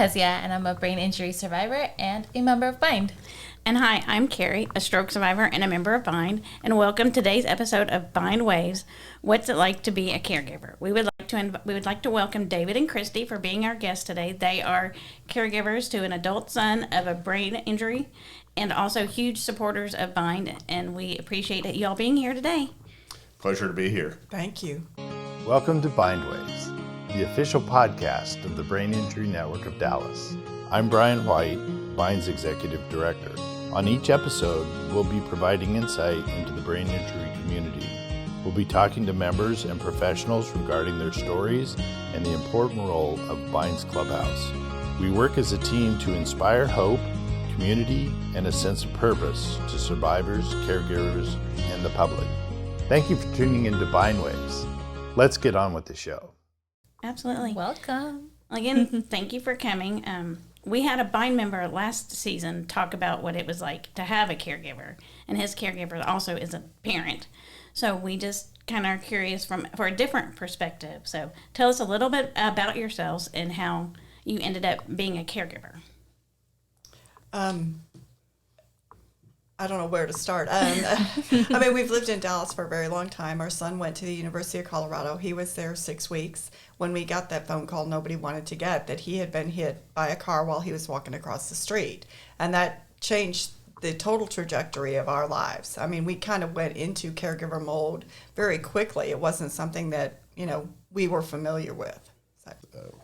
Kezia, and I'm a brain injury survivor and a member of Bind. And hi, I'm Carrie, a stroke survivor and a member of Bind, and welcome to today's episode of Bindwaves. What's it like to be a caregiver? We would like to welcome David and Cristy for being our guests today. They are caregivers to an adult son of a brain injury and also huge supporters of Bind, and we appreciate y'all being here today. Pleasure to be here. Thank you. Welcome to Bindwaves, the official podcast of the Brain Injury Network of Dallas. I'm Brian White, Bind's Executive Director. On each episode, we'll be providing insight into the brain injury community. We'll be talking to members and professionals regarding their stories and the important role of Bind's Clubhouse. We work as a team to inspire hope, community, and a sense of purpose to survivors, caregivers, and the public. Thank you for tuning into Bindwaves. Let's get on with the show. Absolutely. Welcome. Again, thank you for coming. We had a Bind member last season talk about what it was like to have a caregiver, and his caregiver also is a parent. So we just kind of are curious for a different perspective. So tell us a little bit about yourselves and how you ended up being a caregiver. I don't know where to start. We've lived in Dallas for a very long time. Our son went to the University of Colorado. He was there 6 weeks. When we got that phone call nobody wanted to get, that he had been hit by a car while he was walking across the street. And that changed the total trajectory of our lives. I mean, we kind of went into caregiver mode very quickly. It wasn't something that, we were familiar with. So.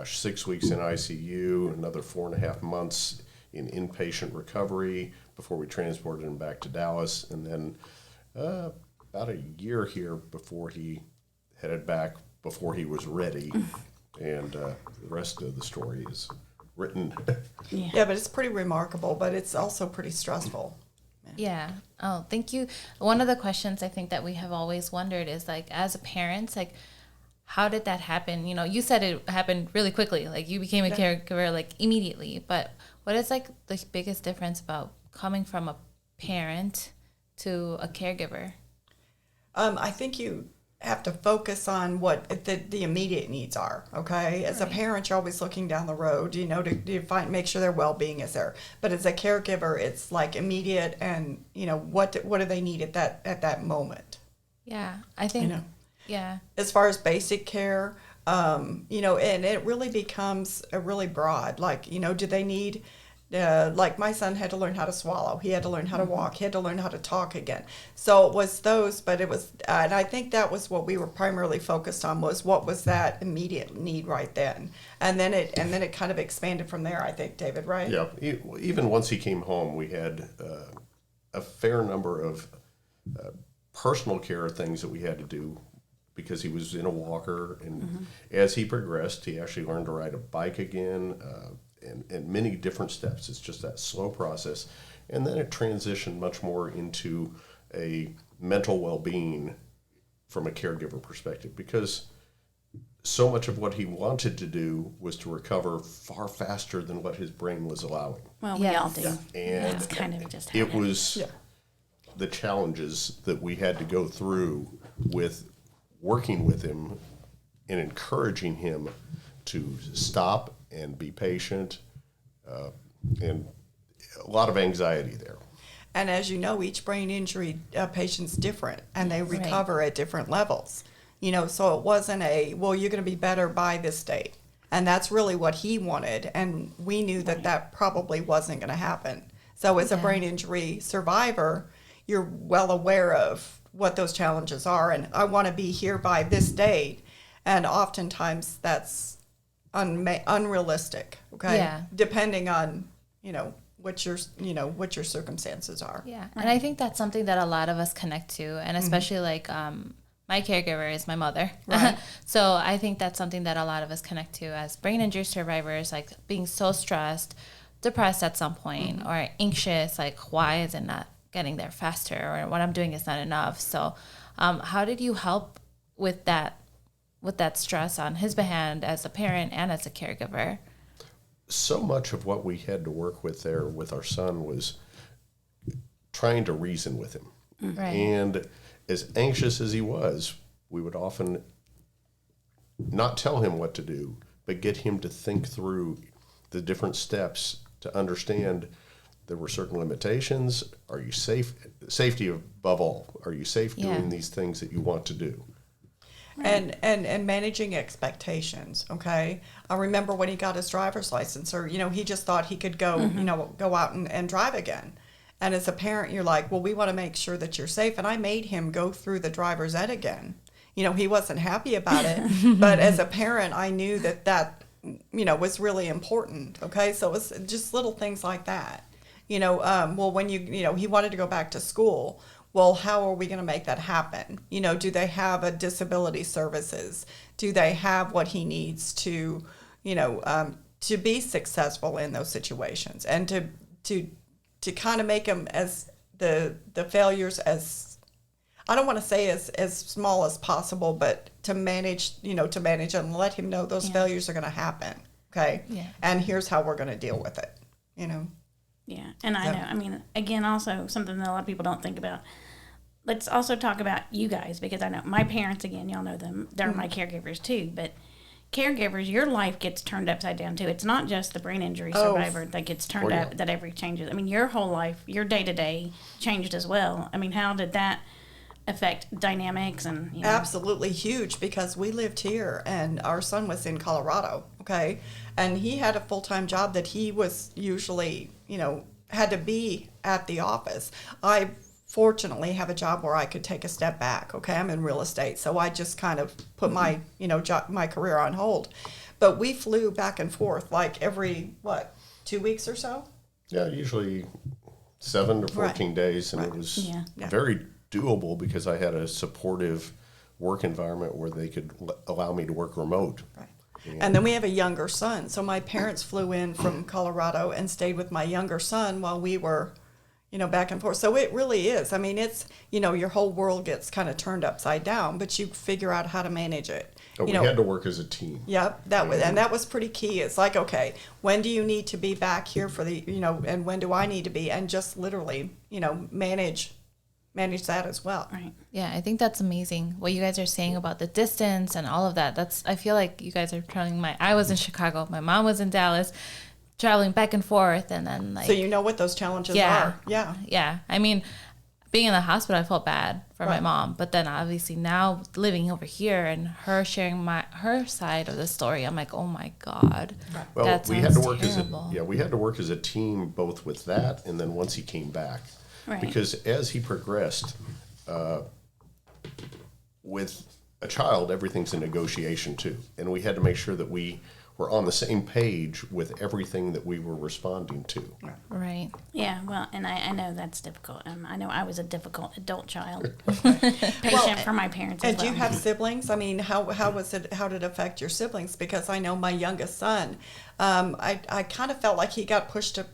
6 weeks in ICU, another 4.5 months in inpatient recovery before we transported him back to Dallas, and then about a year here before he headed back, before he was ready, and the rest of the story is written. Yeah, but it's pretty remarkable, but it's also pretty stressful. Yeah. Oh, thank you. One of the questions I think that we have always wondered is, as a parent, how did that happen? You said it happened really quickly. You became a caregiver, immediately. But what is, the biggest difference about coming from a parent to a caregiver? I think you have to focus on what the immediate needs are, okay? As a parent, you're always looking down the road, to make sure their well-being is there. But as a caregiver, it's immediate and, what do they need at that moment? Yeah, I think, yeah. As far as basic care, and it really becomes really broad. Do they need... my son had to learn how to swallow. He had to learn how to walk. He had to learn how to talk again. So it was those, but it was, and I think that was what we were primarily focused on, was what was that immediate need right then, and then it kind of expanded from there. I think, David, right? Yeah. Even once he came home, we had a fair number of personal care things that we had to do because he was in a walker, and as he progressed, he actually learned to ride a bike again. And many different steps. It's just that slow process. And then it transitioned much more into a mental well-being from a caregiver perspective, because so much of what he wanted to do was to recover far faster than what his brain was allowing. Well, we all do. Yeah. And that's kind of just how it was the challenges that we had to go through with working with him and encouraging him to stop and be patient, and a lot of anxiety there. And as you know, each brain injury patient's different, and they recover at different levels. So it wasn't you're going to be better by this date. And that's really what he wanted, and we knew that probably wasn't going to happen. So as a brain injury survivor, you're well aware of what those challenges are, and I want to be here by this date, and oftentimes that's unrealistic, okay? Yeah. Depending on, what your circumstances are. Yeah. And I think that's something that a lot of us connect to, and especially my caregiver is my mother. Right. So I think that's something that a lot of us connect to as brain injury survivors, being so stressed, depressed at some point, or anxious, why is it not getting there faster, or what I'm doing is not enough. So how did you help with that stress on his behalf as a parent and as a caregiver? So much of what we had to work with there with our son was trying to reason with him. Right. And as anxious as he was, we would often not tell him what to do, but get him to think through the different steps to understand there were certain limitations. Are you safe? Safety above all. Are you safe doing these things that you want to do? And managing expectations, okay? I remember when he got his driver's license, or, he just thought he could go, go out and drive again. And as a parent, you're like, well, we want to make sure that you're safe. And I made him go through the driver's ed again. He wasn't happy about it. But as a parent, I knew that was really important, okay? So it was just little things like that. Well, when he wanted to go back to school. Well, how are we going to make that happen? Do they have a disability services? Do they have what he needs to be successful in those situations, and to kind of make him as the failures as, I don't want to say as small as possible, but to manage and let him know those failures are going to happen. Okay. Yeah. And here's how we're going to deal with it. Yeah, and I know. I mean, again, also something that a lot of people don't think about. Let's also talk about you guys, because I know my parents, again, y'all know them. They're my caregivers too, but caregivers, your life gets turned upside down too. It's not just the brain injury survivor that gets turned up, that every changes. I mean, your whole life, your day-to-day changed as well. I mean, how did that affect dynamics? And Absolutely huge, because we lived here and our son was in Colorado, okay? And he had a full-time job that he was usually, had to be at the office. I fortunately have a job where I could take a step back, okay? I'm in real estate, so I just kind of put my, my career on hold. But we flew back and forth like every, 2 weeks or so? Yeah, usually 7 to 14 days, and it was very doable because I had a supportive work environment where they could allow me to work remote. Right. And then we have a younger son. So my parents flew in from Colorado and stayed with my younger son while we were, back and forth. So it really is. I mean, it's, your whole world gets kind of turned upside down, but you figure out how to manage it. But we had to work as a team. Yep, that was pretty key. It's like, okay, when do you need to be back here for the, and when do I need to be? And just literally, manage that as well. Right. Yeah, I think that's amazing what you guys are saying about the distance and all of that. I feel like you guys are traveling. I was in Chicago, my mom was in Dallas, traveling back and forth, and then so you know what those challenges are. Yeah. I mean, being in the hospital, I felt bad for my mom, but then obviously now living over here and her sharing her side of the story, I'm like, oh my God. Right. Well, we had to work we had to work as a team, both with that and then once he came back. Right. Because as he progressed, with a child, everything's a negotiation too. And we had to make sure that we were on the same page with everything that we were responding to. Right. Yeah, well, and I know that's difficult. I know I was a difficult adult child. Patient for my parents as And well. do you have siblings? I mean, how did it affect your siblings? Because I know my youngest son, I kind of felt like he got pushed to,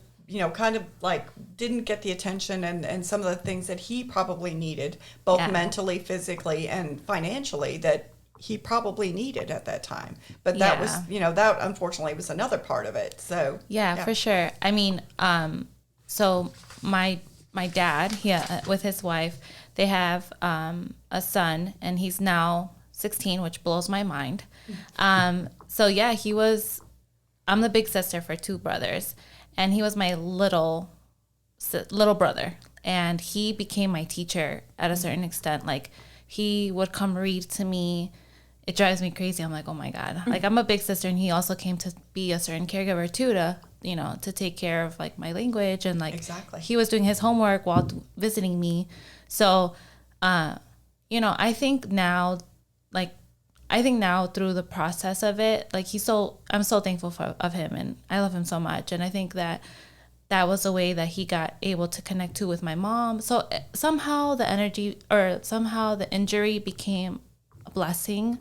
kind of like didn't get the attention and some of the things that he probably needed, both mentally, physically, and financially, that he probably needed at that time. But that was, that unfortunately was another part of it. So yeah, for sure. I mean, so my dad, with his wife, they have a son, and he's now 16, which blows my mind. So yeah, I'm the big sister for 2 brothers. And he was my little brother, and he became my teacher at a certain extent. Like, he would come read to me. It drives me crazy. I'm like, oh my God. Like, I'm a big sister, and he also came to be a certain caregiver too, to take care of like my language, and like he was doing his homework while visiting me. So, I think now through the process of it, like I'm so thankful of him, and I love him so much. And I think that was a way that he got able to connect to with my mom. So somehow the injury became a blessing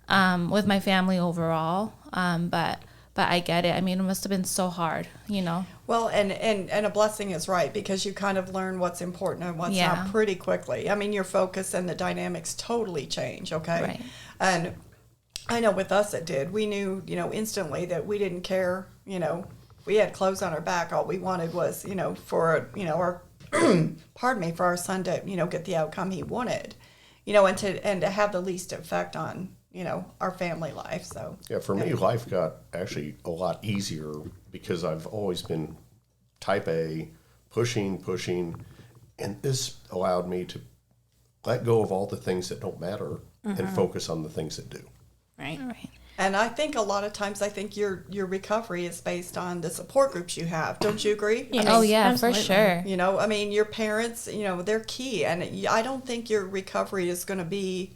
with my family overall. But I get it. I mean, it must have been so hard, Well, and a blessing is right, because you kind of learn what's important and what's not pretty quickly. I mean, your focus and the dynamics totally change, okay? Right. And I know with us it did. We knew, instantly that we didn't care, we had clothes on our back. All we wanted was, for, our, for our son to, get the outcome he wanted, and to have the least effect on, our family life. So Yeah, for me, life got actually a lot easier because I've always been type A, pushing, and this allowed me to let go of all the things that don't matter and focus on the things that do. Right. And I think a lot of times, your recovery is based on the support groups you have. Don't you agree? Yes. Oh yeah, Absolutely. for sure. Your parents, they're key. And I don't think your recovery is going to be,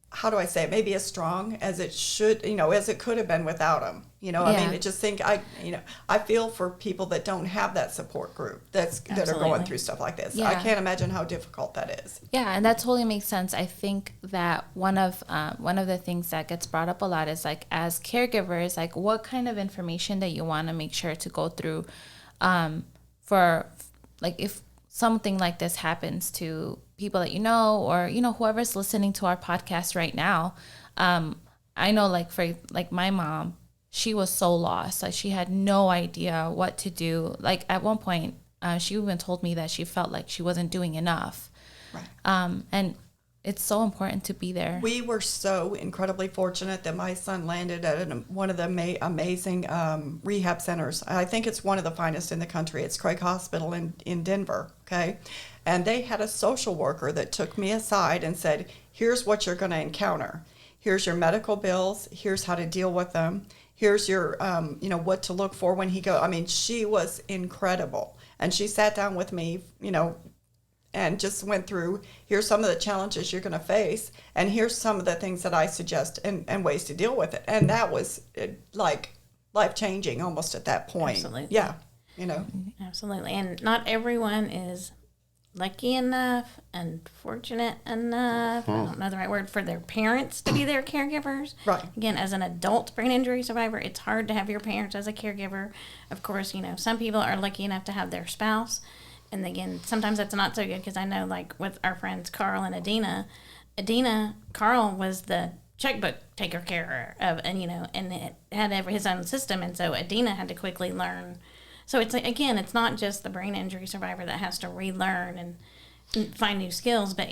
how do I say it, maybe as strong as it should, as it could have been without them. I just think I feel for people that don't have that support group that are going Absolutely. through stuff like this. Yeah. I can't imagine how difficult that is. Yeah, and that totally makes sense. I think that one of the things that gets brought up a lot is like, as caregivers, like what kind of information that you want to make sure to go through, for like if something like this happens to people that or whoever's listening to our podcast right now. I know, like for like my mom, she was so lost. Like she had no idea what to do. Like at one point, she even told me that she felt like she wasn't doing enough. Right. And it's so important to be there. We were so incredibly fortunate that my son landed at one of the amazing rehab centers. I think it's one of the finest in the country. It's Craig Hospital in Denver, okay? And they had a social worker that took me aside and said, here's what you're going to encounter. Here's your medical bills. Here's how to deal with them. Here's your, what to look for when he goes. I mean, she was incredible. And she sat down with me, and just went through, here's some of the challenges you're going to face, and here's some of the things that I suggest and ways to deal with it. And that was like life-changing almost at that point. Absolutely. Yeah, Absolutely. And not everyone is lucky enough and fortunate enough, I don't know the right word, for their parents to be their caregivers. Right. Again, as an adult brain injury survivor, it's hard to have your parents as a caregiver. Of course, some people are lucky enough to have their spouse. And again, sometimes that's not so good, because I know, like with our friends Carl and Adina, Carl was the checkbook taker care of, and it had his own system, and so Adina had to quickly learn. So it's again, it's not just the brain injury survivor that has to relearn and find new skills, but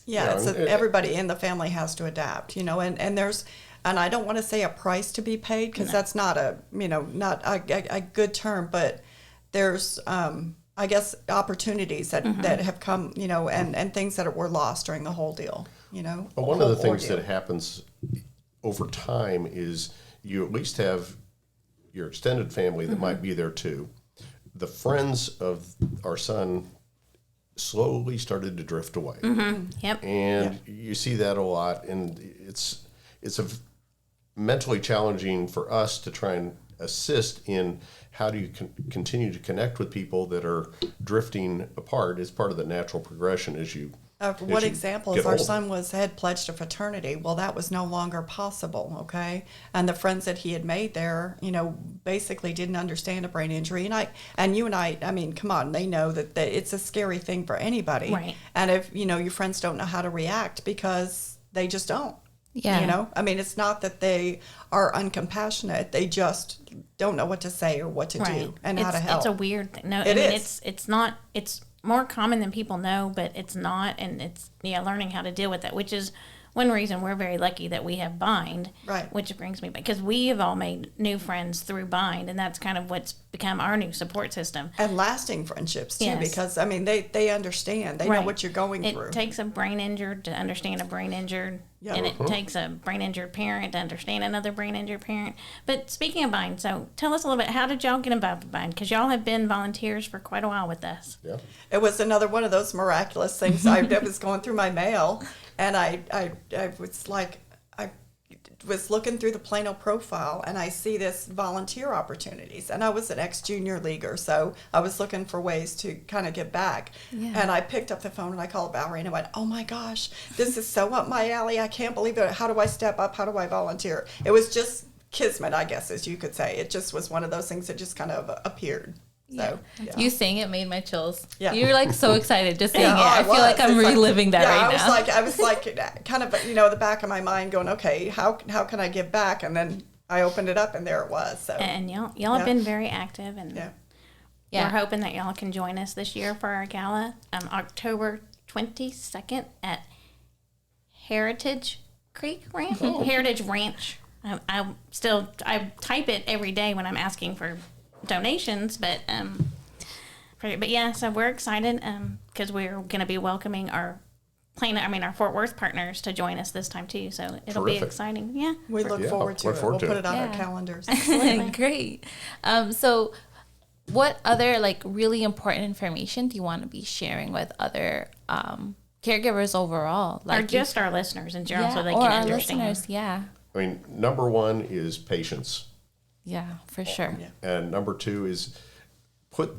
everybody in the family has to adapt, and there's, and I don't want to say a price to be paid, because that's not not a good term, but there's I guess opportunities that have come, and things that were lost during the whole deal, Well, one of the things that happens over time is you at least have your extended family that might be there too. The friends of our son slowly started to drift away. Yep. And you see that a lot, and it's mentally challenging for us to try and assist in how do you continue to connect with people that are drifting apart as part of the natural progression as you what examples? get Our older. son had pledged a fraternity. Well, that was no longer possible, okay? And the friends that he had made there, basically didn't understand a brain injury. And you and I mean, come on, they know that it's a scary thing for anybody. Right. And if, your friends don't know how to react, because they just don't. Yeah. I mean, it's not that they are uncompassionate. They just don't know what to say or what to do and how to help. It's a weird thing. No, it's not. It's more common than people know, but it's not, and it's learning how to deal with that, which is one reason we're very lucky that we have Bind. Right. Which brings me back, because we have all made new friends through Bind, and that's kind of what's become our new support system. And lasting friendships too, Yes. because I mean they understand. They know Right. what you're going through. It takes a brain injured to understand a brain injured, Yeah. and it takes a brain injured parent to understand another brain injured parent. But speaking of Bind, so tell us a little bit, how did y'all get involved with Bind? Because y'all have been volunteers for quite a while with us. Yeah. It was another one of those miraculous things. I was going through my mail, and I was like, I was looking through the Plano profile, and I see this volunteer opportunities. And I was an ex-junior leaguer, so I was looking for ways to kind of get back. Yeah. And I picked up the phone, and I called Valerie, and I went, oh my gosh, this is so up my alley. I can't believe it. How do I step up? How do I volunteer? It was just kismet, I guess, as you could say. It just was one of those things that just kind of appeared. So, yeah. You saying it made my chills. Yeah. You were like so excited just saying Yeah, it. I feel like I'm It's reliving that right now. I was like, kind of, the back of my mind going, okay, how can I give back? And then I opened it up, and there it was. So, And y'all have been very active, and Yeah. we're hoping that y'all can join us this year for our gala, October 22nd at Heritage Creek Ranch? Heritage Ranch. I type it every day when I'm asking for donations, but yeah, so we're excited because we're going to be welcoming our Fort Worth partners to join us this time too. So it'll be exciting. Yeah, we look forward to it. We'll put it on our calendars. Great. So, what other really important information do you want to be sharing with other caregivers overall, or just our listeners in general, so they can understand? Listeners, yeah. I mean, number one is patience. Yeah, for sure. Yeah. And number two is put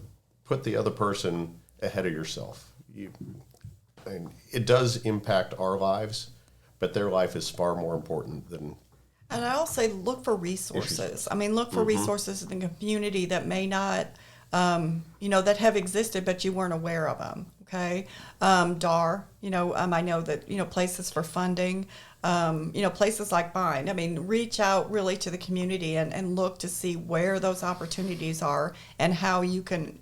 the other person ahead of yourself. And it does impact our lives, but their life is far more important than. And I'll say look for resources. I mean, look for resources in the community that may not, that have existed, but you weren't aware of them. Okay. DAR, I know that, places for funding, places like Bind. I mean, reach out really to the community and look to see where those opportunities are and how you can,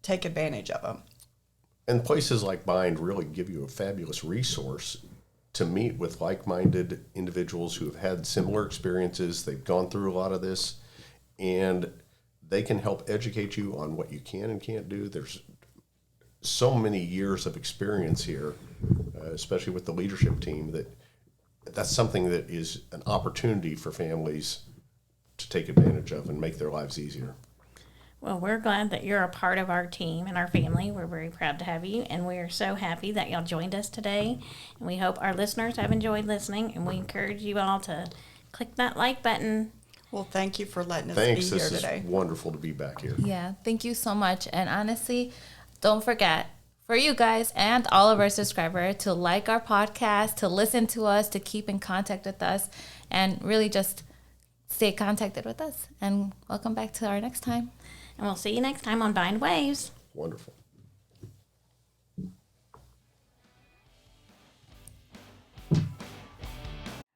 take advantage of them. And places like Bind really give you a fabulous resource to meet with like-minded individuals who have had similar experiences. They've gone through a lot of this, and they can help educate you on what you can and can't do. There's so many years of experience here, especially with the leadership team, that's something that is an opportunity for families to take advantage of and make their lives easier. Well, we're glad that you're a part of our team and our family. We're very proud to have you, and we are so happy that y'all joined us today. And we hope our listeners have enjoyed listening, and we encourage you all to click that like button. Well, thank you for letting us Thanks. be here This today. is wonderful to be back here. Yeah, thank you so much. And honestly, don't forget, for you guys and all of our subscribers, to like our podcast, to listen to us, to keep in contact with us, and really just stay contacted with us. And welcome back to our next time. And we'll see you next time on Bind Waves. Wonderful.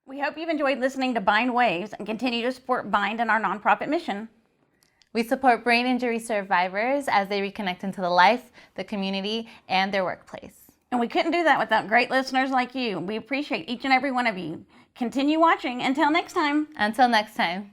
We hope you've enjoyed listening to Bind Waves and continue to support Bind and our nonprofit mission. We support brain injury survivors as they reconnect into the life, the community, and their workplace. And we couldn't do that without great listeners like you. We appreciate each and every one of you. Continue watching. Until next time. Until next time.